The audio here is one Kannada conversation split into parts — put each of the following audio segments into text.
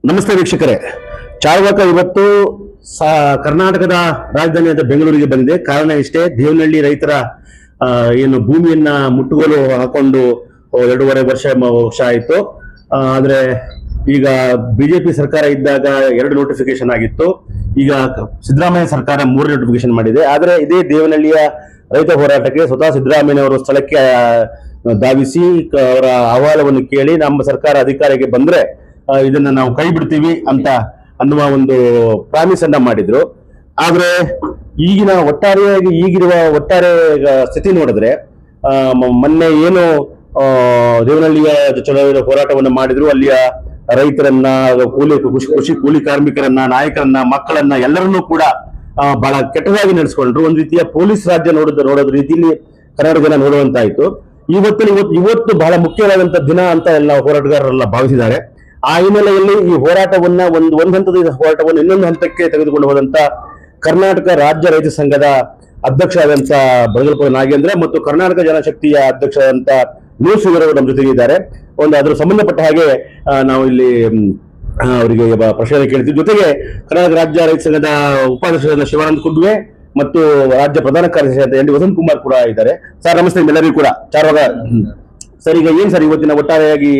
ನಮಸ್ತೆ ವೀಕ್ಷಕರೇ. ಚಾರ್ವಾಕ ಇವತ್ತು ಕರ್ನಾಟಕದ ರಾಜಧಾನಿಯಾದ ಬೆಂಗಳೂರಿಗೆ ಬಂದಿದೆ. ಕಾರಣ ಇಷ್ಟೇ, ದೇವನಹಳ್ಳಿ ರೈತರ ಏನು ಭೂಮಿಯನ್ನ ಮುಟ್ಟುಗೋಲು ಹಾಕೊಂಡು 2.5 ವರ್ಷ ಆಯಿತು. ಆದ್ರೆ ಈಗ ಬಿಜೆಪಿ ಸರ್ಕಾರ ಇದ್ದಾಗ 2 ನೋಟಿಫಿಕೇಶನ್ ಆಗಿತ್ತು. ಈಗ ಸಿದ್ದರಾಮಯ್ಯ ಸರ್ಕಾರ 3 ನೋಟಿಫಿಕೇಶನ್ ಮಾಡಿದೆ. ಆದ್ರೆ ಇದೇ ದೇವನಹಳ್ಳಿಯ ರೈತ ಹೋರಾಟಕ್ಕೆ ಸ್ವತಃ ಸಿದ್ದರಾಮಯ್ಯ ಅವರು ಸ್ಥಳಕ್ಕೆ ಧಾವಿಸಿ ಅವರ ಅಹವಾಲವನ್ನು ಕೇಳಿ ನಮ್ಮ ಸರ್ಕಾರ ಅಧಿಕಾರಕ್ಕೆ ಬಂದ್ರೆ ಇದನ್ನ ನಾವು ಕೈ ಬಿಡ್ತೀವಿ ಅಂತ ಅನ್ನುವ ಒಂದು ಪ್ರಾಮಿಸ್ ಅನ್ನ ಮಾಡಿದ್ರು. ಆದ್ರೆ ಈಗಿರುವ ಒಟ್ಟಾರೆ ಸ್ಥಿತಿ ನೋಡಿದ್ರೆ ಮೊನ್ನೆ ಏನು ದೇವನಹಳ್ಳಿಯ ಚಳವಳಿ ಹೋರಾಟವನ್ನು ಮಾಡಿದ್ರು, ಅಲ್ಲಿಯ ರೈತರನ್ನ, ಕೃಷಿ ಕೂಲಿ ಕಾರ್ಮಿಕರನ್ನ, ನಾಯಕರನ್ನ, ಮಕ್ಕಳನ್ನ ಎಲ್ಲರನ್ನೂ ಕೂಡ ಬಹಳ ಕೆಟ್ಟದಾಗಿ ನಡೆಸ್ಕೊಂಡ್ರು. ಒಂದು ರೀತಿಯ ಪೊಲೀಸ್ ರಾಜ್ಯ ನೋಡೋದ್ ರೀತಿಯಲ್ಲಿ ಕರ್ನಾಟಕ ಜನ ನೋಡುವಂತಾಯ್ತು. ಇವತ್ತು ಬಹಳ ಮುಖ್ಯವಾದಂತ ದಿನ ಅಂತ ಎಲ್ಲ ಹೋರಾಟಗಾರರೆಲ್ಲ ಭಾವಿಸಿದ್ದಾರೆ. ಆ ಹಿನ್ನೆಲೆಯಲ್ಲಿ ಈ ಹೋರಾಟವನ್ನ ಒಂದು ಹಂತದ ಹೋರಾಟವನ್ನು ಇನ್ನೊಂದು ಹಂತಕ್ಕೆ ತೆಗೆದುಕೊಂಡು ಹೋದಂತ ಕರ್ನಾಟಕ ರಾಜ್ಯ ರೈತ ಸಂಘದ ಅಧ್ಯಕ್ಷ ಆದಂತ ಬಡಗಲಪುರ ನಾಗೇಂದ್ರ ಮತ್ತು ಕರ್ನಾಟಕ ಜನಶಕ್ತಿಯ ಅಧ್ಯಕ್ಷ ಆದಂತ ನ್ಯೂಸ್ ಅವರು ನಮ್ಮ ಜೊತೆಗೆ ಇದ್ದಾರೆ. ಅದ್ರ ಸಂಬಂಧಪಟ್ಟ ಹಾಗೆ ನಾವು ಇಲ್ಲಿ ಅವರಿಗೆ ಪ್ರಶ್ನೆ ಕೇಳ್ತೀವಿ. ಜೊತೆಗೆ ಕರ್ನಾಟಕ ರಾಜ್ಯ ರೈತ ಸಂಘದ ಉಪಾಧ್ಯಕ್ಷರಾದ ಶಿವಾನಂದ ಕುಡ್ವೆ ಮತ್ತು ರಾಜ್ಯ ಪ್ರಧಾನ ಕಾರ್ಯದರ್ಶಿ ಅಂತ ಎನ್ ವಸಂತ್ ಕುಮಾರ್ ಕೂಡ ಇದ್ದಾರೆ. ಸರ್ ನಮಸ್ತೆ ನಿಮ್ಮೆಲ್ಲರಿಗೂ ಕೂಡ. ಚಾರ್ವಾಗ ಸರ್, ಈಗ ಏನ್ ಸರ್ ಇವತ್ತಿನ ಒಟ್ಟಾರೆಯಾಗಿ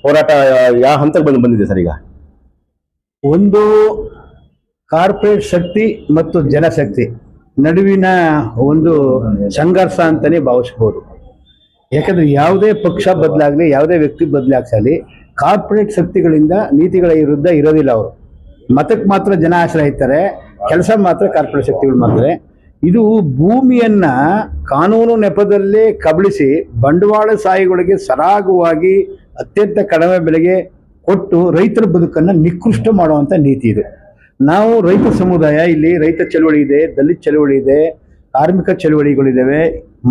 ಹೋರಾಟ ಯಾವ ಹಂತಕ್ಕೆ ಬಂದಿದೆ ಸರ್? ಈಗ ಒಂದು ಕಾರ್ಪೊರೇಟ್ ಶಕ್ತಿ ಮತ್ತು ಜನಶಕ್ತಿ ನಡುವಿನ ಒಂದು ಸಂಘರ್ಷ ಅಂತಾನೆ ಭಾವಿಸಬಹುದು. ಯಾಕಂದ್ರೆ ಯಾವುದೇ ಪಕ್ಷ ಬದಲಾಗಲಿ, ಯಾವುದೇ ವ್ಯಕ್ತಿ ಬದಲಾಗ್ಸಲಿ, ಕಾರ್ಪೊರೇಟ್ ಶಕ್ತಿಗಳಿಂದ ನೀತಿಗಳ ವಿರುದ್ಧ ಇರೋದಿಲ್ಲ. ಅವರು ಮತಕ್ಕೆ ಮಾತ್ರ ಜನ ಆಶ್ರಯಿಸ್ತಾರೆ, ಕೆಲಸ ಮಾತ್ರ ಕಾರ್ಪೊರೇಟ್ ಶಕ್ತಿಗಳು ಮಾಡ್ತಾರೆ. ಇದು ಭೂಮಿಯನ್ನ ಕಾನೂನು ನೆಪದಲ್ಲೇ ಕಬಳಿಸಿ ಬಂಡವಾಳಶಾಹಿಗಳಿಗೆ ಸರಾಗವಾಗಿ ಅತ್ಯಂತ ಕಡಿಮೆ ಬೆಲೆಗೆ ಕೊಟ್ಟು ರೈತರ ಬದುಕನ್ನು ನಿಕೃಷ್ಟ ಮಾಡುವಂಥ ನೀತಿ ಇದೆ. ನಾವು ರೈತ ಸಮುದಾಯ, ಇಲ್ಲಿ ರೈತ ಚಳವಳಿ ಇದೆ, ದಲಿತ ಚಳವಳಿ ಇದೆ, ಕಾರ್ಮಿಕ ಚಳವಳಿಗಳಿದ್ದಾವೆ,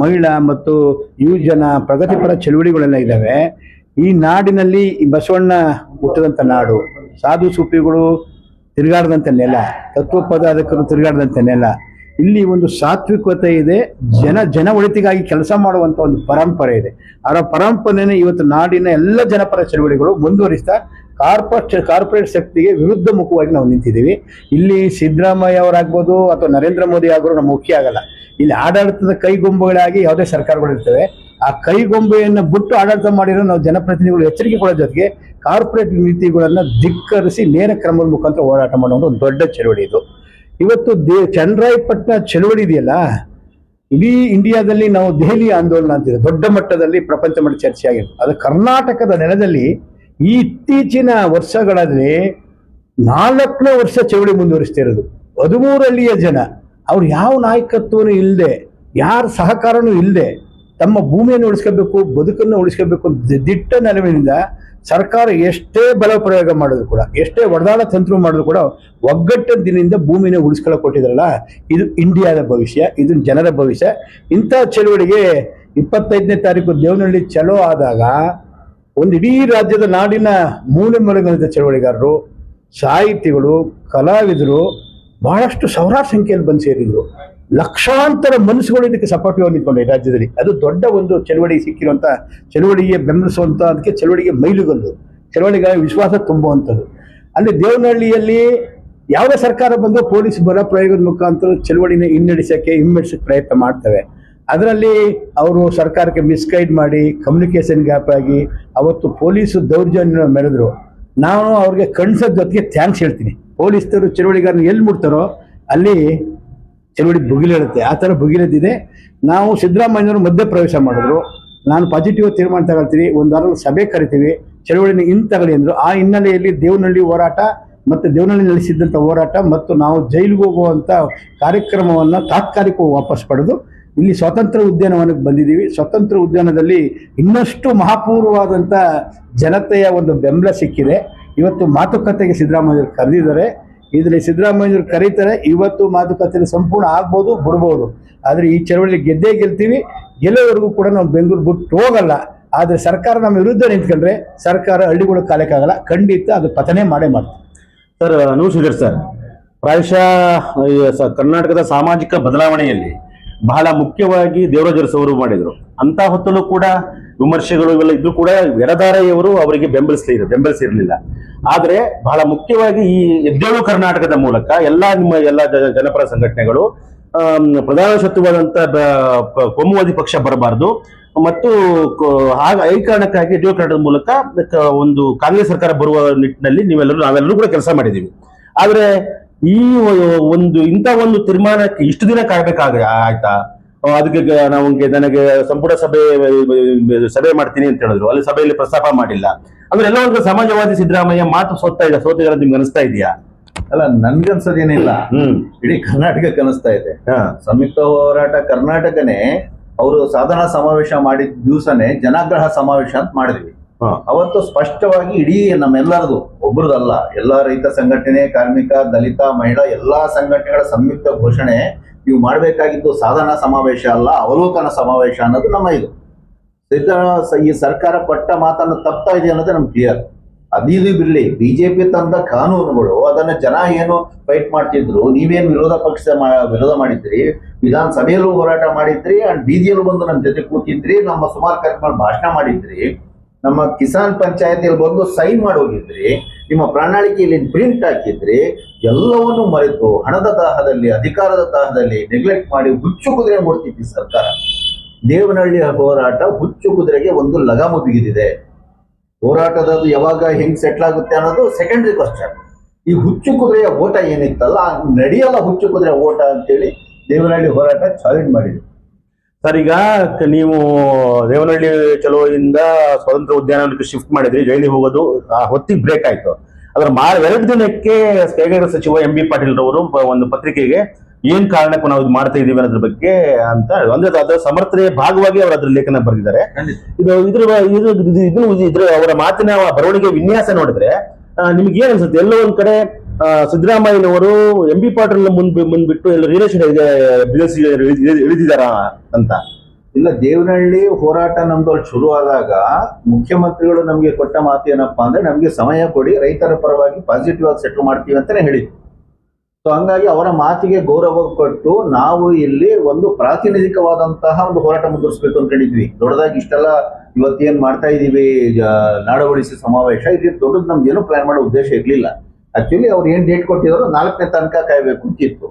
ಮಹಿಳಾ ಮತ್ತು ಯುವಜನ ಪ್ರಗತಿಪರ ಚಳವಳಿಗಳೆಲ್ಲ ಇದ್ದಾವೆ. ಈ ನಾಡಿನಲ್ಲಿ ಈ ಬಸವಣ್ಣ ಹುಟ್ಟಿದಂಥ ನಾಡು, ಸಾಧು ಸೂಫಿಗಳು ತಿರುಗಾಡದಂಥ ನೆಲ, ತತ್ವೋಪದಾಧಕರು ತಿರುಗಾಡದಂಥ ನೆಲ. ಇಲ್ಲಿ ಒಂದು ಸಾತ್ವಿಕತೆ ಇದೆ, ಜನ ಒಳಿತಿಗಾಗಿ ಕೆಲಸ ಮಾಡುವಂಥ ಒಂದು ಪರಂಪರೆ ಇದೆ. ಅವರ ಪರಂಪರೆನೇ ಇವತ್ತು ನಾಡಿನ ಎಲ್ಲ ಜನಪರ ಚಳವಳಿಗಳು ಮುಂದುವರಿಸ್ತಾ ಕಾರ್ಪೊರೇಟ್ ಶಕ್ತಿಗೆ ವಿರುದ್ಧ ಮುಖವಾಗಿ ನಾವು ನಿಂತಿದ್ದೀವಿ. ಇಲ್ಲಿ ಸಿದ್ದರಾಮಯ್ಯ ಅವರಾಗ್ಬೋದು ಅಥವಾ ನರೇಂದ್ರ ಮೋದಿ ಆಗೋರು ನಮ್ಮ ಮುಖ್ಯ ಆಗಲ್ಲ. ಇಲ್ಲಿ ಆಡಳಿತದ ಕೈಗೊಂಬೆಗಳಾಗಿ ಯಾವುದೇ ಸರ್ಕಾರಗಳು ಇರ್ತವೆ. ಆ ಕೈಗೊಂಬೆಯನ್ನು ಬಿಟ್ಟು ಆಡಳಿತ ಮಾಡಿರೋ ನಾವು ಜನಪ್ರತಿನಿಧಿಗಳು ಎಚ್ಚರಿಕೆ ಕೊಡೋ ಜೊತೆಗೆ ಕಾರ್ಪೊರೇಟ್ ನೀತಿಗಳನ್ನು ಧಿಕ್ಕರಿಸಿ ನೇರ ಕ್ರಮದ ಮುಖಾಂತರ ಹೋರಾಟ ಮಾಡುವ ಒಂದು ದೊಡ್ಡ ಚಳವಳಿ ಇದು. ಇವತ್ತು ಚನ್ನರಾಯಪಟ್ಟಣ ಚಳವಳಿ ಇದೆಯಲ್ಲ, ಇಡೀ ಇಂಡಿಯಾದಲ್ಲಿ ನಾವು ದೆಹಲಿ ಆಂದೋಲನ ಅಂತಿದೆ, ದೊಡ್ಡ ಮಟ್ಟದಲ್ಲಿ ಪ್ರಪಂಚ ಮಟ್ಟ ಚರ್ಚೆ ಆಗಿದೆ. ಅದು ಕರ್ನಾಟಕದ ನೆಲದಲ್ಲಿ ಈ ಇತ್ತೀಚಿನ ವರ್ಷಗಳಲ್ಲಿ 4ನೇ ವರ್ಷ ಚಳವಳಿ ಮುಂದುವರಿಸ್ತಾ ಇರೋದು. 13 ಹಳ್ಳಿಯ ಜನ, ಅವ್ರು ಯಾವ ನಾಯಕತ್ವನೂ ಇಲ್ಲದೆ, ಯಾರ ಸಹಕಾರನೂ ಇಲ್ಲದೆ ತಮ್ಮ ಭೂಮಿಯನ್ನು ಉಳಿಸ್ಕೋಬೇಕು, ಬದುಕನ್ನು ಉಳಿಸ್ಕೋಬೇಕು ದಿಟ್ಟ ನೆಲವಿನಿಂದ ಸರ್ಕಾರ ಎಷ್ಟೇ ಬಲ ಪ್ರಯೋಗ ಮಾಡಿದ್ರು ಕೂಡ, ಎಷ್ಟೇ ಒಡೆದಾಳ ತಂತ್ರ ಮಾಡಿದ್ರು ಕೂಡ ಒಗ್ಗಟ್ಟಿನಿಂದ ಭೂಮಿನ ಉಳಿಸ್ಕೊಳ್ಳೋಕೆ ಕೊಟ್ಟಿದ್ರಲ್ಲ, ಇದು ಇಂಡಿಯಾದ ಭವಿಷ್ಯ, ಇದು ಜನರ ಭವಿಷ್ಯ. ಇಂಥ ಚಳುವಳಿಗೆ 25ನೇ ತಾರೀಕು ದೇವನಹಳ್ಳಿ ಚಲೋ ಆದಾಗ ಒಂದು ಇಡೀ ರಾಜ್ಯದ ನಾಡಿನ ಮೂಲೆ ಮೂಲೆಗಳಿಂದ ಚಳವಳಿಗಾರರು, ಸಾಹಿತಿಗಳು, ಕಲಾವಿದರು ಬಹಳಷ್ಟು ಸಾವಿರಾರು ಸಂಖ್ಯೆಯಲ್ಲಿ ಬಂದು ಸೇರಿದ್ರು. ಲಕ್ಷಾಂತರ ಮನಸ್ಸುಗಳು ಇದಕ್ಕೆ ಸಪೋರ್ಟಿವ್ ನಿಂತ್ಕೊಂಡೆ ರಾಜ್ಯದಲ್ಲಿ. ಅದು ದೊಡ್ಡ ಒಂದು ಚಳವಳಿ ಸಿಕ್ಕಿರುವಂಥ, ಚಳವಳಿಗೆ ಬೆಂಬಲಿಸುವಂಥ, ಅದಕ್ಕೆ ಚಳವಳಿಗೆ ಮೈಲುಗಲ್ಲು, ಚಳವಳಿಗೆ ವಿಶ್ವಾಸ ತುಂಬುವಂಥದ್ದು. ಅಲ್ಲಿ ದೇವನಹಳ್ಳಿಯಲ್ಲಿ ಯಾವುದೇ ಸರ್ಕಾರ ಬಂದು ಪೊಲೀಸ್ ಬಲ ಪ್ರಯೋಗದ ಮುಖಾಂತರ ಚಳವಳಿನ ಹಿಮ್ಮೆಡಿಸೋಕ್ಕೆ ಪ್ರಯತ್ನ ಮಾಡ್ತವೆ. ಅದರಲ್ಲಿ ಅವರು ಸರ್ಕಾರಕ್ಕೆ ಮಿಸ್ಗೈಡ್ ಮಾಡಿ ಕಮ್ಯುನಿಕೇಶನ್ ಗ್ಯಾಪ್ ಆಗಿ ಅವತ್ತು ಪೊಲೀಸು ದೌರ್ಜನ್ಯ ಮೆರೆದ್ರು. ನಾನು ಅವ್ರಿಗೆ ಕಣ್ಸೋದ್ ಜೊತೆಗೆ ಥ್ಯಾಂಕ್ಸ್ ಹೇಳ್ತೀನಿ. ಪೊಲೀಸರು ಚಳವಳಿಗಾರನ ಎಲ್ಲಿ ಮುಟ್ತಾರೋ ಅಲ್ಲಿ ಚಳವಳಿ ಭುಗಿಲೇಳುತ್ತೆ. ಆ ಥರ ಭುಗಿಲೆದ್ದಿದೆ. ನಾವು ಸಿದ್ದರಾಮಯ್ಯನವರು ಮಧ್ಯ ಪ್ರವೇಶ ಮಾಡಿದ್ರು. ನಾನು ಪಾಸಿಟಿವ್ ತೀರ್ಮಾನ ತಗೊಳ್ತೀನಿ, ಒಂದು ವಾರ ಸಭೆ ಕರಿತೀವಿ, ಚಳವಳಿನ ತಗೊಳ್ಳಿ ಅಂದರು. ಆ ಹಿನ್ನೆಲೆಯಲ್ಲಿ ದೇವನಹಳ್ಳಿ ಹೋರಾಟ ಮತ್ತು ದೇವನಹಳ್ಳಿ ನಡೆಸಿದ್ದಂಥ ಹೋರಾಟ ಮತ್ತು ನಾವು ಜೈಲಿಗೆ ಹೋಗುವಂಥ ಕಾರ್ಯಕ್ರಮವನ್ನು ತಾತ್ಕಾಲಿಕವಾಗಿ ವಾಪಸ್ ಪಡೆದು ಇಲ್ಲಿ ಸ್ವಾತಂತ್ರ್ಯ ಉದ್ಯಾನವನಕ್ಕೆ ಬಂದಿದ್ದೀವಿ. ಸ್ವಾತಂತ್ರ್ಯ ಉದ್ಯಾನದಲ್ಲಿ ಇನ್ನಷ್ಟು ಮಹಾಪೂರ್ವವಾದಂಥ ಜನತೆಯ ಒಂದು ಬೆಂಬಲ ಸಿಕ್ಕಿದೆ. ಇವತ್ತು ಮಾತುಕತೆಗೆ ಸಿದ್ದರಾಮಯ್ಯರು ಕರೆದಿದ್ದಾರೆ. ಇದರಲ್ಲಿ ಸಿದ್ದರಾಮಯ್ಯರು ಕರೀತಾರೆ. ಇವತ್ತು ಮಾತುಕತೆಯಲ್ಲಿ ಸಂಪೂರ್ಣ ಆಗ್ಬೋದು, ಬಿಡ್ಬೋದು. ಆದರೆ ಈ ಚಳವಳಿ ಗೆದ್ದೇ ಗೆಲ್ತೀವಿ. ಗೆಲ್ಲೋವರೆಗೂ ಕೂಡ ನಾವು ಬೆಂಗಳೂರು ಬಿಟ್ಟು ಹೋಗಲ್ಲ. ಆದರೆ ಸರ್ಕಾರ ನಮ್ಮ ವಿರುದ್ಧ ನಿಂತ್ಕೊಂಡ್ರೆ ಸರ್ಕಾರ ಹಳ್ಳಿಗಳು ಕಾಲಕ್ಕಾಗಲ್ಲ, ಖಂಡಿತ ಅದು ಪತನೆ ಮಾಡೇ ಮಾಡ್ತೀವಿ. ಸರ್ ನಮಸ್ಕಾರ ಸರ್. ಪ್ರಾಯಶಃ ಕರ್ನಾಟಕದ ಸಾಮಾಜಿಕ ಬದಲಾವಣೆಯಲ್ಲಿ ಬಹಳ ಮುಖ್ಯವಾಗಿ ದೇವರಾಜ ಅರಸು ಅವರು ಮಾಡಿದ್ರು. ಅಂತ ಹೊತ್ತಲ್ಲೂ ಕೂಡ ವಿಮರ್ಶೆಗಳು ಇವೆಲ್ಲ ಇದ್ರೂ ಕೂಡ ಯರದಾರಯ್ಯವರು ಅವರಿಗೆ ಬೆಂಬಲಿಸಿರಲಿಲ್ಲ. ಆದ್ರೆ ಬಹಳ ಮುಖ್ಯವಾಗಿ ಈ ಎದ್ದೇಳು ಕರ್ನಾಟಕದ ಮೂಲಕ ಎಲ್ಲ ಜನಪರ ಸಂಘಟನೆಗಳು ಪ್ರಧಾನ ಶತ್ರುವಾದಂತ ಕೋಮುವಾದಿ ಪಕ್ಷ ಬರಬಾರದು ಮತ್ತು ಈ ಕಾರಣಕ್ಕಾಗಿ ಎದ್ದೇಳು ಕರ್ನಾಟಕದ ಮೂಲಕ ಒಂದು ಕಾಂಗ್ರೆಸ್ ಸರ್ಕಾರ ಬರುವ ನಿಟ್ಟಿನಲ್ಲಿ ನಾವೆಲ್ಲರೂ ಕೂಡ ಕೆಲಸ ಮಾಡಿದ್ದೀವಿ. ಆದ್ರೆ ಈ ಇಂಥ ಒಂದು ತೀರ್ಮಾನಕ್ಕೆ ಇಷ್ಟು ದಿನ ಆಯ್ತಾ? ಅದಕ್ಕೆ ನನಗೆ ಸಂಪುಟ ಸಭೆ ಮಾಡ್ತೀನಿ ಅಂತ ಹೇಳಿದ್ರು, ಅಲ್ಲಿ ಸಭೆಯಲ್ಲಿ ಪ್ರಸ್ತಾಪ ಮಾಡಿಲ್ಲ ಅಂದ್ರೆ ಎಲ್ಲ ಒಂದು ಸಮಾಜವಾದಿ ಸಿದ್ದರಾಮಯ್ಯ ಮಾತು ಸೋತಿದ್ದಾರೆ ನಿಮ್ಗೆ ಅನಿಸ್ತಾ ಇದೆಯಾ? ಅಲ್ಲ, ನನ್ಗನ್ಸೋದೇನಿಲ್ಲ, ಇಡೀ ಕರ್ನಾಟಕಕ್ಕೆ ಅನಿಸ್ತಾ ಇದೆ. ಸಂಯುಕ್ತ ಹೋರಾಟ ಕರ್ನಾಟಕನೇ ಅವರು ಸಾಧನಾ ಸಮಾವೇಶ ಮಾಡಿದ ದಿವಸನೇ ಜನಾಗ್ರಹ ಸಮಾವೇಶ ಅಂತ ಮಾಡಿದ್ವಿ. ಅವತ್ತು ಸ್ಪಷ್ಟವಾಗಿ ಇಡೀ ನಮ್ಮೆಲ್ಲರದು, ಒಬ್ರದಲ್ಲ, ಎಲ್ಲಾ ರೈತ ಸಂಘಟನೆ, ಕಾರ್ಮಿಕ, ದಲಿತ, ಮಹಿಳಾ ಎಲ್ಲಾ ಸಂಘಟನೆಗಳ ಸಂಯುಕ್ತ ಘೋಷಣೆ, ನೀವು ಮಾಡಬೇಕಾಗಿದ್ದು ಸಾಧನಾ ಸಮಾವೇಶ ಅಲ್ಲ, ಅವಲೋಕನ ಸಮಾವೇಶ ಅನ್ನೋದು ನಮ್ಮ ಇದು. ಈ ಸರ್ಕಾರ ಪಟ್ಟ ಮಾತನ್ನು ತಪ್ತಾ ಇದೆ ಅನ್ನೋದೇ ನಮ್ಗೆ ಕ್ಲಿಯರ್. ಅದಿದು ಬಿರ್ಲಿ, ಬಿಜೆಪಿ ತಂದ ಕಾನೂನುಗಳು ಅದನ್ನ ಜನ ಏನು ಫೈಟ್ ಮಾಡ್ತಿದ್ರು, ನೀವೇನು ವಿರೋಧ ಮಾಡಿದ್ರಿ, ವಿಧಾನಸಭೆಯಲ್ಲೂ ಹೋರಾಟ ಮಾಡಿದ್ರಿ, ಅಂಡ್ ಬೀದಿಯಲ್ಲೂ ಬಂದು ನಮ್ಮ ಜೊತೆ ಕೂತಿದ್ರಿ, ನಮ್ಮ ಸುಮಾರು ಕಾರ್ಯಕ್ರಮ ಭಾಷಣ ಮಾಡಿದ್ರಿ, ನಮ್ಮ ಕಿಸಾನ್ ಪಂಚಾಯತಿಯಲ್ಲಿ ಬಂದು ಸೈನ್ ಮಾಡಿ ಹೋಗಿದ್ರಿ, ನಿಮ್ಮ ಪ್ರಣಾಳಿಕೆಯಲ್ಲಿ ಪ್ರಿಂಟ್ ಹಾಕಿದ್ರಿ, ಎಲ್ಲವನ್ನು ಮರೆತು ಹಣದ ದಾಹದಲ್ಲಿ, ಅಧಿಕಾರದ ದಾಹದಲ್ಲಿ ನೆಗ್ಲೆಕ್ಟ್ ಮಾಡಿ ಹುಚ್ಚು ಕುದುರೆ ಮೂಡ್ತಿದ್ವಿ ಸರ್ಕಾರ. ದೇವನಹಳ್ಳಿಯ ಹೋರಾಟ ಹುಚ್ಚು ಕುದುರೆಗೆ ಒಂದು ಲಗಾಮು ಬಿಗಿದಿದೆ. ಹೋರಾಟದ ಯಾವಾಗ ಹೆಂಗ್ ಸೆಟ್ಲ್ ಆಗುತ್ತೆ ಅನ್ನೋದು ಸೆಕೆಂಡರಿ ಕ್ವಶನ್. ಈ ಹುಚ್ಚು ಕುದುರೆಯ ಓಟ ಏನಿತ್ತಲ್ಲ, ನಡೆಯಲ್ಲ ಹುಚ್ಚು ಕುದುರೆ ಓಟ ಅಂತೇಳಿ ದೇವನಹಳ್ಳಿ ಹೋರಾಟ ಚಾಲೆಂಜ್ ಮಾಡಿದೆ. ಸರ್, ಈಗ ನೀವು ದೇವನಹಳ್ಳಿ ಚಲುವಳಿಯಿಂದ ಸ್ವತಂತ್ರ ಉದ್ಯಾನವನಕ್ಕೆ ಶಿಫ್ಟ್ ಮಾಡಿದ್ರಿ, ಜೈಲಿಗೆ ಹೋಗೋದು ಹೊತ್ತಿಗೆ ಬ್ರೇಕ್ ಆಯ್ತು. ಅದರ 2 ದಿನಕ್ಕೆ ಕೈಗಾರಿಕಾ ಸಚಿವ ಎಂ ಬಿ ಪಾಟೀಲ್ ರವರು ಒಂದು ಪತ್ರಿಕೆಗೆ ಏನ್ ಕಾರಣಕ್ಕೂ ನಾವು ಇದು ಮಾಡ್ತಾ ಇದೀವಿ ಅನ್ನೋದ್ರ ಬಗ್ಗೆ ಅಂತ ಅಂದ್ರೆ ಅದರ ಸಮರ್ಥನೆಯ ಭಾಗವಾಗಿ ಅವರು ಅದ್ರ ಲೇಖನ ಬರೆದಿದ್ದಾರೆ. ಇದ್ರ ಅವರ ಮಾತಿನ ಬರವಣಿಗೆ ವಿನ್ಯಾಸ ನೋಡಿದ್ರೆ ನಿಮ್ಗೆ ಏನ್ ಅನ್ಸುತ್ತೆ? ಎಲ್ಲೋ ಒಂದ್ ಕಡೆ ಸಿದ್ದರಾಮಯ್ಯನವರು ಎಂ ಬಿ ಪಾಟೀಲ್ ಮುಂದ್ಬಿಟ್ಟು ಎಲ್ಲ ರಿಲೇಷನ್ ಬಿಸಿನೆಸ್ ಇಳಿದಿದಾರ ಅಂತ? ಇಲ್ಲ, ದೇವನಹಳ್ಳಿ ಹೋರಾಟ ನಮ್ದು ಶುರು ಆದಾಗ ಮುಖ್ಯಮಂತ್ರಿಗಳು ನಮ್ಗೆ ಕೊಟ್ಟ ಮಾತು ಏನಪ್ಪಾ ಅಂದ್ರೆ, ನಮ್ಗೆ ಸಮಯ ಕೊಡಿ, ರೈತರ ಪರವಾಗಿ ಪಾಸಿಟಿವ್ ಆಗಿ ಸೆಟ್ಲ್ ಮಾಡ್ತೀವಿ ಅಂತಾನೆ ಹೇಳಿದ್ರು. ಸೊ ಹಂಗಾಗಿ ಅವರ ಮಾತಿಗೆ ಗೌರವ ಕೊಟ್ಟು ನಾವು ಇಲ್ಲಿ ಒಂದು ಪ್ರಾತಿನಿಧಿಕವಾದಂತಹ ಒಂದು ಹೋರಾಟ ಮುಂದುವರಿಸಬೇಕು ಅನ್ಕೊಂಡಿದ್ವಿ. ದೊಡ್ಡದಾಗಿ ಇಷ್ಟೆಲ್ಲ ಇವತ್ತೇನ್ ಮಾಡ್ತಾ ಇದೀವಿ ನಾಡವಳಿಸಿ ಸಮಾವೇಶ, ಇದು ದೊಡ್ಡದು ನಮ್ಗೇನು ಪ್ಲಾನ್ ಮಾಡೋ ಉದ್ದೇಶ ಇರ್ಲಿಲ್ಲ. ಆಕ್ಚುಲಿ ಅವ್ರು ಏನ್ ಡೇಟ್ ಕೊಟ್ಟಿದ್ರು 4ನೇ ತನಕ ಕಾಯ್ಬೇಕು ಅಂತಿತ್ತು.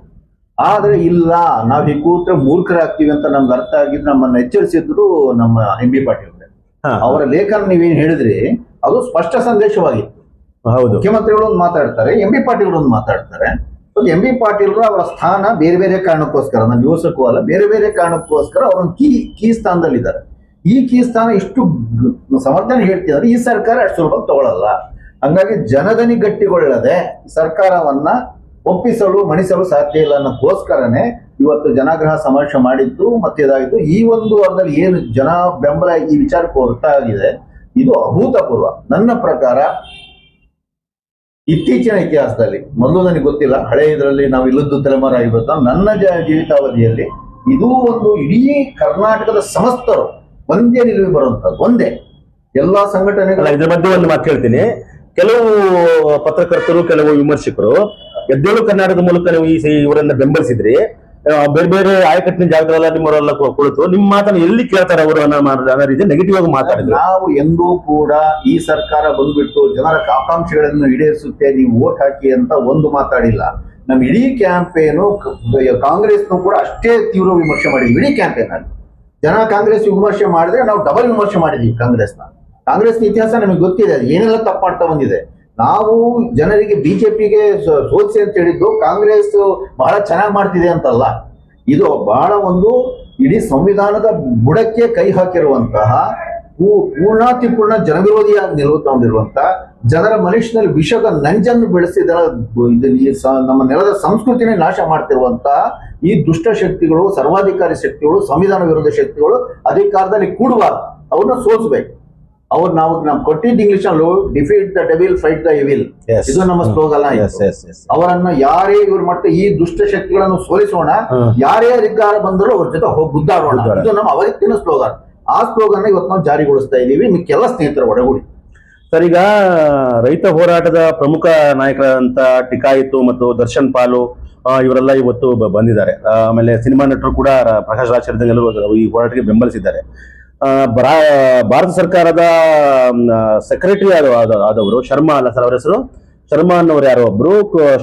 ಆದ್ರೆ ಇಲ್ಲ, ನಾವ್ ಈ ಕೂತ್ರೆ ಮೂರ್ಖರಾಗ್ತೀವಿ ಅಂತ ನಮ್ಗೆ ಅರ್ಥ ಆಗಿದ್ದು ನಮ್ಮನ್ನ ಎಚ್ಚರಿಸಿದ್ರು ನಮ್ಮ ಎಂ ಬಿ ಪಾಟೀಲ್. ಅವರ ಲೇಖನ ನೀವೇನ್ ಹೇಳಿದ್ರಿ ಅದು ಸ್ಪಷ್ಟ ಸಂದೇಶವಾಗಿತ್ತು. ಹೌದು, ಮುಖ್ಯಮಂತ್ರಿಗಳು ಒಂದು ಮಾತಾಡ್ತಾರೆ, ಎಂ ಬಿ ಪಾಟೀಲ್ ಒಂದು ಮಾತಾಡ್ತಾರೆ. ಎಂ ಬಿ ಪಾಟೀಲ್ ಅವರ ಸ್ಥಾನ ಬೇರೆ ಬೇರೆ ಕಾರಣಕ್ಕೋಸ್ಕರ, ನಾನು ಯೋಸಕ್ಕೂ ಅಲ್ಲ, ಬೇರೆ ಬೇರೆ ಕಾರಣಕ್ಕೋಸ್ಕರ ಅವರೊಂದು ಕೀ ಸ್ಥಾನದಲ್ಲಿದ್ದಾರೆ. ಈ ಕೀ ಸ್ಥಾನ ಇಷ್ಟು ಸಮರ್ಥನೆ ಹೇಳ್ತಿದ್ದಾರೆ, ಈ ಸರ್ಕಾರ ಅಷ್ಟು ಸುಲಭ ತಗೊಳ್ಳಲ್ಲ. ಹಂಗಾಗಿ ಜನದನಿ ಗಟ್ಟಿಗೊಳ್ಳದೆ ಸರ್ಕಾರವನ್ನ ಒಪ್ಪಿಸಲು ಮಣಿಸಲು ಸಾಧ್ಯ ಇಲ್ಲ ಅನ್ನೋದಕ್ಕೋಸ್ಕರನೇ ಇವತ್ತು ಜನಾಗ್ರಹ ಸಮಾವೇಶ ಮಾಡಿದ್ದು ಮತ್ತೆ ಇದಾಗಿದ್ದು. ಈ ಒಂದು ವಾರದಲ್ಲಿ ಏನು ಜನ ಬೆಂಬಲ ಈ ವಿಚಾರಕ್ಕೆ ಹೊರತಾಗಿದೆ, ಇದು ಅಭೂತಪೂರ್ವ. ನನ್ನ ಪ್ರಕಾರ ಇತ್ತೀಚಿನ ಇತಿಹಾಸದಲ್ಲಿ, ಮೊದಲು ನನಗೆ ಗೊತ್ತಿಲ್ಲ, ಹಳೆ ಇದರಲ್ಲಿ ನಾವು ಇಲ್ಲದ್ದು ತಲೆಮಾರು ಆಗಿರುತ್ತೆ, ನನ್ನ ಜೀವಿತಾವಧಿಯಲ್ಲಿ ಇದು ಒಂದು ಇಡೀ ಕರ್ನಾಟಕದ ಸಮಸ್ತರು ಒಂದೇ ನಿಲುವು ಬರುವಂತದ್ದು, ಒಂದೇ ಎಲ್ಲಾ ಸಂಘಟನೆಗಳ. ಇದ್ರ ಮಧ್ಯೆ ಒಂದು ಮಾತು ಹೇಳ್ತೀನಿ. ಕೆಲವು ಪತ್ರಕರ್ತರು, ಕೆಲವು ವಿಮರ್ಶಕರು ಎದ್ದೇಳು ಕರ್ನಾಟಕದ ಮೂಲಕ ನೀವು ಇವರನ್ನ ಬೆಂಬಲಿಸಿದ್ರಿ, ಬೇರೆ ಬೇರೆ ಆಯಕಟ್ಟಿನ ಜಾಗದಲ್ಲ ನಿಮ್ಮವರೆಲ್ಲ ಕುಳಿತು ನಿಮ್ಮ ಮಾತನ್ನು ಎಲ್ಲಿ ಕೇಳ್ತಾರೆ ಅವರು ಅನ್ನೋ ರೀತಿ ನೆಗೆಟಿವ್ ಆಗಿ ಮಾತಾಡಿದ್ರು. ನಾವು ಎಂದೂ ಕೂಡ ಈ ಸರ್ಕಾರ ಬಂದ್ಬಿಟ್ಟು ಜನರ ಆಕಾಂಕ್ಷೆಗಳನ್ನು ಈಡೇರಿಸುತ್ತೆ, ನೀವು ವೋಟ್ ಹಾಕಿ ಅಂತ ಒಂದು ಮಾತಾಡಿಲ್ಲ. ನಮ್ಮ ಇಡೀ ಕ್ಯಾಂಪೇನು ಕಾಂಗ್ರೆಸ್ನು ಕೂಡ ಅಷ್ಟೇ ತೀವ್ರ ವಿಮರ್ಶೆ ಮಾಡಿದ್ವಿ. ಇಡೀ ಕ್ಯಾಂಪೇನ್ ಅಲ್ಲಿ ಜನ ಕಾಂಗ್ರೆಸ್ ವಿಮರ್ಶೆ ಮಾಡಿದ್ರೆ ನಾವು ಡಬಲ್ ವಿಮರ್ಶೆ ಮಾಡಿದ್ವಿ ಕಾಂಗ್ರೆಸ್ನ ಇತಿಹಾಸ ನಮಗೆ ಗೊತ್ತಿದೆ, ಅದು ಏನೆಲ್ಲ ತಪ್ಪು ಮಾಡ್ತಾ ಬಂದಿದೆ. ನಾವು ಜನರಿಗೆ ಬಿಜೆಪಿಗೆ ಸೋಲಿಸಿ ಅಂತ ಹೇಳಿದ್ದು ಕಾಂಗ್ರೆಸ್ ಬಹಳ ಚೆನ್ನಾಗಿ ಮಾಡ್ತಿದೆ ಅಂತಲ್ಲ, ಇದು ಬಹಳ ಒಂದು ಇಡೀ ಸಂವಿಧಾನದ ಬುಡಕ್ಕೆ ಕೈ ಹಾಕಿರುವಂತಹ ಪೂರ್ಣಾತಿಪೂರ್ಣ ಜನವಿರೋಧಿಯಾಗಿ ನಿಲುವುಕೊಂಡಿರುವಂತಹ, ಜನರ ಮನುಷ್ಯನಲ್ಲಿ ವಿಷದ ನಂಜನ್ನು ಬೆಳೆಸಿದ ನಮ್ಮ ನೆಲದ ಸಂಸ್ಕೃತಿನೇ ನಾಶ ಮಾಡ್ತಿರುವಂತಹ ಈ ದುಷ್ಟ ಶಕ್ತಿಗಳು, ಸರ್ವಾಧಿಕಾರಿ ಶಕ್ತಿಗಳು, ಸಂವಿಧಾನ ವಿರೋಧ ಶಕ್ತಿಗಳು ಅಧಿಕಾರದಲ್ಲಿ ಕೂಡಬಾರ್ದು, ಅವ್ರನ್ನ ಸೋಲಿಸಬೇಕು. ಅವ್ರು ನಾವು ಕೊಟ್ಟಿದ್ದ ಇಂಗ್ಲಿಷ್ ಅಲ್ಲೂ defeat the devil fight the evil, ಇದು ನಮ್ಮ ಸ್ಲೋಗನ್. ಅವರನ್ನ ಯಾರೇ ಇವ್ರು ಮಾಡ್ತಾರೆ, ಈ ದುಷ್ಟ ಶಕ್ತಿಗಳನ್ನು ಸೋಲಿಸೋಣ, ಯಾರೇ ಅಧಿಕಾರ ಬಂದರೂ ಅವ್ರ ಜೊತೆ ಹೋಗಿ ಗುದ್ದಾಡೋಣ, ಇದು ನಮ್ಮ ಅವತ್ತಿನ ಸ್ಲೋಗನ್. ಆ ಸ್ಲೋಗನ್ ಇವತ್ತು ನಾವು ಜಾರಿಗೊಳಿಸ್ತಾ ಇದೀವಿ, ಮಿಕ್ಕೆಲ್ಲ ಸ್ನೇಹಿತರ ಒಡಗೂಡಿ. ಸರ್, ಈಗ ರೈತ ಹೋರಾಟದ ಪ್ರಮುಖ ನಾಯಕರಾದಂತ ಟಿಕಾಯಿತು ಮತ್ತು ದರ್ಶನ್ ಪಾಲು ಇವರೆಲ್ಲ ಇವತ್ತು ಬಂದಿದ್ದಾರೆ. ಆಮೇಲೆ ಸಿನಿಮಾ ನಟರು ಕೂಡ ಪ್ರಕಾಶ್ ರಾಜ್ ಸೇರಿದಂಗೆ ಈ ಹೋರಾಟಕ್ಕೆ ಬೆಂಬಲಿಸಿದ್ದಾರೆ. ಭಾರತ ಸರ್ಕಾರದ ಸೆಕ್ರೆಟರಿ ಆದವರು ಶರ್ಮಾ ಅಲ್ಲ ಸರ್, ಅವರ ಹೆಸರು ಶರ್ಮಾ ಅನ್ನೋರು ಯಾರೋ ಒಬ್ರು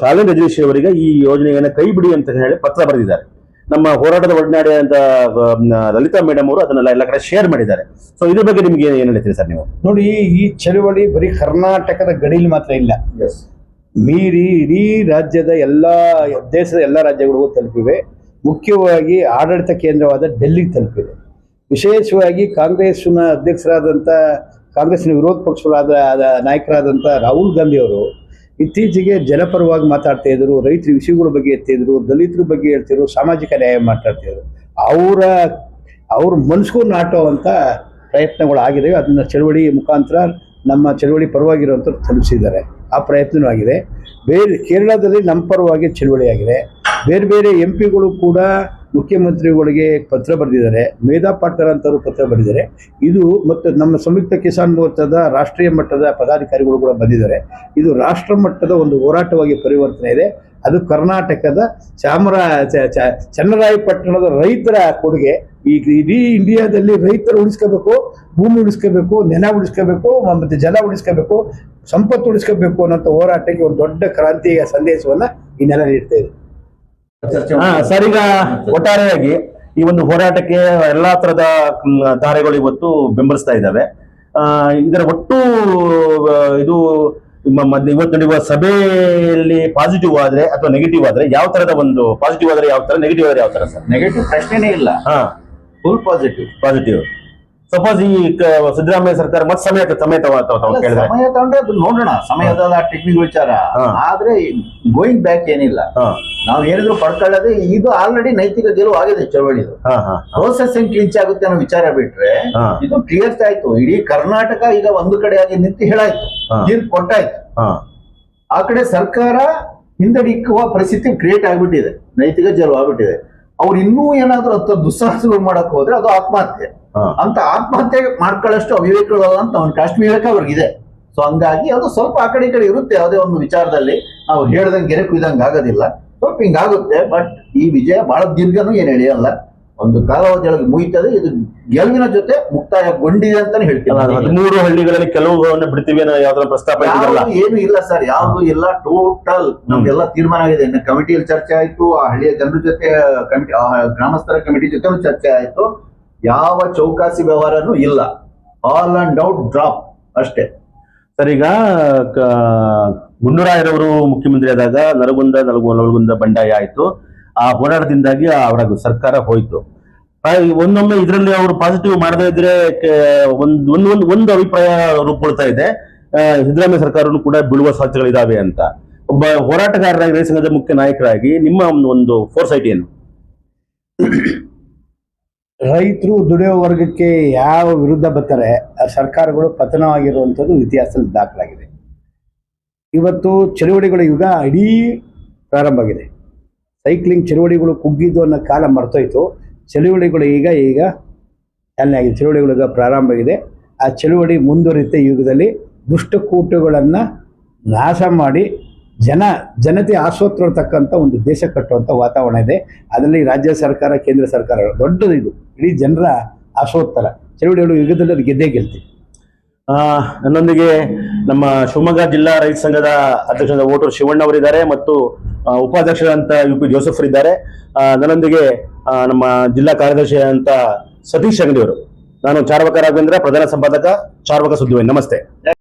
ಶಾಲಿನಿ ರಜನೀಶ್ ಅವರಿಗೆ ಈ ಯೋಜನೆಯನ್ನು ಕೈ ಬಿಡಿ ಅಂತ ಹೇಳಿ ಪತ್ರ ಬರೆದಿದ್ದಾರೆ. ನಮ್ಮ ಹೋರಾಟದ ಒಡನಾಡಿ ಅಂತ ಲಲಿತಾ ಮೇಡಮ್ ಅವರು ಅದನ್ನೆಲ್ಲ ಎಲ್ಲ ಕಡೆ ಶೇರ್ ಮಾಡಿದ್ದಾರೆ. ಸೊ ಇದ್ರ ಬಗ್ಗೆ ನಿಮ್ಗೆ ಏನ್ ಹೇಳ್ತೀರಿ ಸರ್ ನೀವು? ನೋಡಿ, ಈ ಚಳವಳಿ ಬರೀ ಕರ್ನಾಟಕದ ಗಡಿಯಲ್ಲಿ ಮಾತ್ರ ಇಲ್ಲ, ಮೀರಿ ಇಡೀ ರಾಜ್ಯದ ದೇಶದ ಎಲ್ಲ ರಾಜ್ಯಗಳಿಗೂ ತಲುಪಿವೆ. ಮುಖ್ಯವಾಗಿ ಆಡಳಿತ ಕೇಂದ್ರವಾದ ಡೆಲ್ಲಿಗೆ ತಲುಪಿದೆ. ವಿಶೇಷವಾಗಿ ಕಾಂಗ್ರೆಸ್ನ ಅಧ್ಯಕ್ಷರಾದಂಥ, ಕಾಂಗ್ರೆಸ್ನ ವಿರೋಧ ಪಕ್ಷಗಳಾದ ನಾಯಕರಾದಂಥ ರಾಹುಲ್ ಗಾಂಧಿ ಅವರು ಇತ್ತೀಚೆಗೆ ಜನಪರವಾಗಿ ಮಾತಾಡ್ತಾ ಇದ್ರು, ರೈತರ ವಿಷಯಗಳ ಬಗ್ಗೆ ಎತ್ತಿದ್ರು, ದಲಿತರ ಬಗ್ಗೆ ಹೇಳ್ತಿದ್ರು, ಸಾಮಾಜಿಕ ನ್ಯಾಯ ಮಾತಾಡ್ತಿದ್ರು. ಅವ್ರ ಮನಸ್ಸಿಗೂ ನಾಟುವಂಥ ಪ್ರಯತ್ನಗಳು ಆಗಿವೆ. ಅದನ್ನ ಚಳವಳಿ ಮುಖಾಂತರ ನಮ್ಮ ಚಳವಳಿ ಪರವಾಗಿರುವಂಥವ್ರು ತಲುಪಿಸಿದ್ದಾರೆ. ಆ ಪ್ರಯತ್ನವೂ ಆಗಿದೆ. ಕೇರಳದಲ್ಲಿ ನಮ್ಮ ಪರವಾಗಿ ಚಳವಳಿ ಆಗಿದೆ. ಬೇರೆ MP ಗಳು ಕೂಡ ಮುಖ್ಯಮಂತ್ರಿಗಳಿಗೆ ಪತ್ರ ಬರೆದಿದ್ದಾರೆ. ಮೇಧಾ ಪಾಟ್ಕರ್ ಅಂತವರು ಪತ್ರ ಬರೆದಿದ್ದಾರೆ. ಇದು ಮತ್ತು ನಮ್ಮ ಸಂಯುಕ್ತ ಕಿಸಾನ್ ಮೋರ್ಚಾದ ರಾಷ್ಟ್ರೀಯ ಮಟ್ಟದ ಪದಾಧಿಕಾರಿಗಳು ಕೂಡ ಬಂದಿದ್ದಾರೆ. ಇದು ರಾಷ್ಟ್ರ ಮಟ್ಟದ ಒಂದು ಹೋರಾಟವಾಗಿ ಪರಿವರ್ತನೆ ಇದೆ. ಅದು ಕರ್ನಾಟಕದ ಚನ್ನರಾಯಪಟ್ಟಣದ ರೈತರ ಕೊಡುಗೆ. ಈಗ ಇಡೀ ಇಂಡಿಯಾದಲ್ಲಿ ರೈತರು ಉಳಿಸ್ಕೋಬೇಕು, ಭೂಮಿ ಉಳಿಸ್ಕೋಬೇಕು, ನೆಲ ಉಳಿಸ್ಕೋಬೇಕು, ಮತ್ತು ಜಲ ಉಳಿಸ್ಕೋಬೇಕು, ಸಂಪತ್ತು ಉಳಿಸ್ಕೋಬೇಕು ಅನ್ನೋ ಹೋರಾಟಕ್ಕೆ ಒಂದು ದೊಡ್ಡ ಕ್ರಾಂತಿಯ ಸಂದೇಶವನ್ನ ಈ ನೆಲ ನೀಡ್ತಾ ಇದೆ. ಸರ್, ಈಗ ಒಟ್ಟಾರೆಯಾಗಿ ಈ ಒಂದು ಹೋರಾಟಕ್ಕೆ ಎಲ್ಲಾ ತರದ ಧಾರೆಗಳು ಇವತ್ತು ಬೆಂಬಲಿಸ್ತಾ ಇದ್ದಾವೆ. ಇದರ ಒಟ್ಟು ಇದು ಇವತ್ತು ನಡೆಯುವ ಸಭೆಯಲ್ಲಿ ಪಾಸಿಟಿವ್ ಆದ್ರೆ ಅಥವಾ ನೆಗೆಟಿವ್ ಆದ್ರೆ ಯಾವ ತರದ ಒಂದು ಪಾಸಿಟಿವ್ ಆದ್ರೆ ಯಾವ ತರ, ನೆಗೆಟಿವ್ ಆದ್ರೆ ಯಾವ ತರ ಸರ್? ನೆಗೆಟಿವ್ ಪ್ರಶ್ನೆನೇ ಇಲ್ಲ, ಫುಲ್ ಪಾಸಿಟಿವ್. ಸಪೋಸ್ ಈ ಸಿದ್ದರಾಮಯ್ಯ ಸರ್ಕಾರ ಮತ್ತೆ ಸಮಯ ಕೇಳಿದ್ರೆ ಸಮಯ ತಗೊಂಡ್ರೆ ಅದು ನೋಡೋಣ, ಸಮಯದ ಟೆಕ್ನಿಕ್ ವಿಚಾರ. ಆದ್ರೆ ಗೋಯಿಂಗ್ ಬ್ಯಾಕ್ ಏನಿಲ್ಲ. ನಾವ್ ಏನಿದ್ರು ಪಡ್ಕೊಳ್ಳೋದೇ, ಇದು ಆಲ್ರೆಡಿ ನೈತಿಕ ಗೆಲುವು ಆಗಿದೆ ಚಳವಳಿದು. ಪ್ರೋಸೆಸ್ ಹೆಂಗ್ ಕ್ಲಿಂಚ್ ಆಗುತ್ತೆ ಅನ್ನೋ ವಿಚಾರ ಬಿಟ್ರೆ ಇದು ಕ್ಲಿಯರ್ ಆಯ್ತು. ಇಡೀ ಕರ್ನಾಟಕ ಈಗ ಒಂದು ಕಡೆಯಾಗಿ ನಿಂತು ಹೇಳಾಯ್ತು, ತೀರ್ಪು ಕೊಟ್ಟಾಯ್ತು. ಆ ಕಡೆ ಸರ್ಕಾರ ಹಿಂದಡಿಕ್ಕುವ ಪರಿಸ್ಥಿತಿ ಕ್ರಿಯೇಟ್ ಆಗ್ಬಿಟ್ಟಿದೆ, ನೈತಿಕ ಗೆಲುವು ಆಗ್ಬಿಟ್ಟಿದೆ. ಅವ್ರು ಇನ್ನೂ ಏನಾದ್ರು ಅಂತ ದುಸ್ಸಾಹಸಗಳು ಮಾಡಕ್ ಹೋದ್ರೆ ಅದು ಆತ್ಮಹತ್ಯೆ. ಅಂತ ಆತ್ಮಹತ್ಯೆ ಮಾಡ್ಕೊಳ್ಳೋಷ್ಟು ಅವಿವೇಕಗಳಲ್ಲ ಅಂತ ಒಂದು ಕಾಸ್ಟ್ ವಿವೇಕ ಅವ್ರಿಗಿದೆ. ಸೊ ಹಂಗಾಗಿ ಅದು ಸ್ವಲ್ಪ ಆ ಕಡೆ ಈ ಕಡೆ ಇರುತ್ತೆ. ಯಾವುದೇ ಒಂದು ವಿಚಾರದಲ್ಲಿ ನಾವು ಹೇಳ್ದಂಗೆ ಗೆರೆ ಕುಯ್ದಂಗೆ ಆಗೋದಿಲ್ಲ, ಸ್ವಲ್ಪ ಹಿಂಗಾಗುತ್ತೆ. ಬಟ್ ಈ ವಿಜಯ ಬಹಳ ದೀರ್ಘನೂ ಏನ್ ಎಳೆಯಲ್ಲ, ಒಂದು ಕಾಲಾವಧಿಯೊಳಗೆ ಮುಗಿತದೆ. ಇದು ಗೆಲುವಿನ ಜೊತೆ ಮುಕ್ತಾಯಗೊಂಡಿದೆ ಅಂತಾನೆ ಹೇಳ್ತೀನಿ. 13 ಹಳ್ಳಿಗಳಲ್ಲಿ ಕೆಲವುಗಳನ್ನು ಬಿಡ್ತೀವಿ ಅನ್ನೋ ಯಾವ್ದಾರ ಪ್ರಸ್ತಾಪ ಏನು ಇಲ್ಲ ಸರ್, ಯಾವ್ದು ಇಲ್ಲ. ಟೋಟಲ್ ನಮ್ಗೆಲ್ಲ ತೀರ್ಮಾನ ಆಗಿದೆ. ಕಮಿಟಿಯಲ್ಲಿ ಚರ್ಚೆ ಆಯ್ತು, ಆ ಹಳ್ಳಿಯ ಜನರ ಜೊತೆ ಗ್ರಾಮಸ್ಥರ ಕಮಿಟಿ ಜೊತೆ ಚರ್ಚೆ ಆಯ್ತು. ಯಾವ ಚೌಕಾಸಿ ವ್ಯವಹಾರನೂ ಇಲ್ಲ, ಆಲ್ ಅಂಡ್ ಔಟ್ ಡ್ರಾಪ್ ಅಷ್ಟೇ. ಸರ್, ಈಗ ಗುಂಡೂರಾಯರವರು ಮುಖ್ಯಮಂತ್ರಿ ಆದಾಗ ನರಗುಂದ ಬಂಡಾಯ ಆಯ್ತು. ಆ ಹೋರಾಟದಿಂದಾಗಿ ಅವರ ಸರ್ಕಾರ ಹೋಯ್ತು. ಒಂದೊಮ್ಮೆ ಇದರಲ್ಲಿ ಅವರು ಪಾಸಿಟಿವ್ ಮಾಡದೇ ಇದ್ರೆ ಒಂದು ಅಭಿಪ್ರಾಯ ರೂಪುಗೊಳ್ತಾ ಇದೆ, ಸಿದ್ದರಾಮಯ್ಯ ಸರ್ಕಾರನು ಕೂಡ ಬೀಳುವ ಸಾಧ್ಯತೆಗಳಿದಾವೆ ಅಂತ. ಒಬ್ಬ ಹೋರಾಟಗಾರರಾಗಿ ರೈತ ಸಂಘದ ಮುಖ್ಯ ನಾಯಕರಾಗಿ ನಿಮ್ಮ ಒಂದು ಫೋರ್ಸೈಟ್ ಏನು? ರೈತರು ದುಡಿಯೋ ವರ್ಗಕ್ಕೆ ಯಾವ ವಿರುದ್ಧ ಬರ್ತಾರೆ, ಆ ಸರ್ಕಾರಗಳು ಪತನವಾಗಿರುವಂಥದ್ದು ಇತಿಹಾಸದಲ್ಲಿ ದಾಖಲಾಗಿದೆ. ಇವತ್ತು ಚಳುವಳಿಗಳ ಯುಗ ಇಡೀ ಪ್ರಾರಂಭ ಆಗಿದೆ. ಸೈಕ್ಲಿಂಗ್ ಚಳುವಳಿಗಳು ಕುಗ್ಗಿದ್ದು ಅನ್ನೋ ಕಾಲ ಮರ್ತೋಯ್ತು. ಚಳುವಳಿಗಳು ಈಗ ಚಾಲನೆ ಆಗಿದೆ. ಚಳುವಳಿಗಳ ಪ್ರಾರಂಭ ಆಗಿದೆ. ಆ ಚಳುವಳಿ ಮುಂದುವರಿಯುತ್ತೆ. ಯುಗದಲ್ಲಿ ದುಷ್ಟಕೂಟಗಳನ್ನು ನಾಶ ಮಾಡಿ ಜನತೆ ಆಶೋತ್ತರತಕ್ಕಂಥ ಒಂದು ದೇಶ ಕಟ್ಟುವಂಥ ವಾತಾವರಣ ಇದೆ. ಅದರಲ್ಲಿ ರಾಜ್ಯ ಸರ್ಕಾರ, ಕೇಂದ್ರ ಸರ್ಕಾರ ದೊಡ್ಡದು. ಇದು ಇಡೀ ಜನರ ಆಶೋತ್ತರ. ಚಳುವಳಿಗಳು ಯುಗದಲ್ಲಿ ಅದು ಗೆದ್ದೇ ಗೆಲ್ತೀವಿ. ನನ್ನೊಂದಿಗೆ ನಮ್ಮ ಶಿವಮೊಗ್ಗ ಜಿಲ್ಲಾ ರೈತ ಸಂಘದ ಅಧ್ಯಕ್ಷರಾದ ಓಟೂರು ಶಿವಣ್ಣ ಅವರಿದ್ದಾರೆ ಮತ್ತು ಉಪಾಧ್ಯಕ್ಷರಂತ UP ಜೋಸೆಫ್ ಇದ್ದಾರೆ. ನನ್ನೊಂದಿಗೆ ನಮ್ಮ ಜಿಲ್ಲಾ ಕಾರ್ಯದರ್ಶಿ ಅಂತ ಸತೀಶ್ ಅಂಗಡಿ ಅವರು. ನಾನು ಚಾರ್ವಕ ರಾಘವೇಂದ್ರ, ಪ್ರಧಾನ ಸಂಪಾದಕ, ಚಾರ್ವಕ ಸುದ್ದಿವಾಹಿನಿ. ನಮಸ್ತೆ.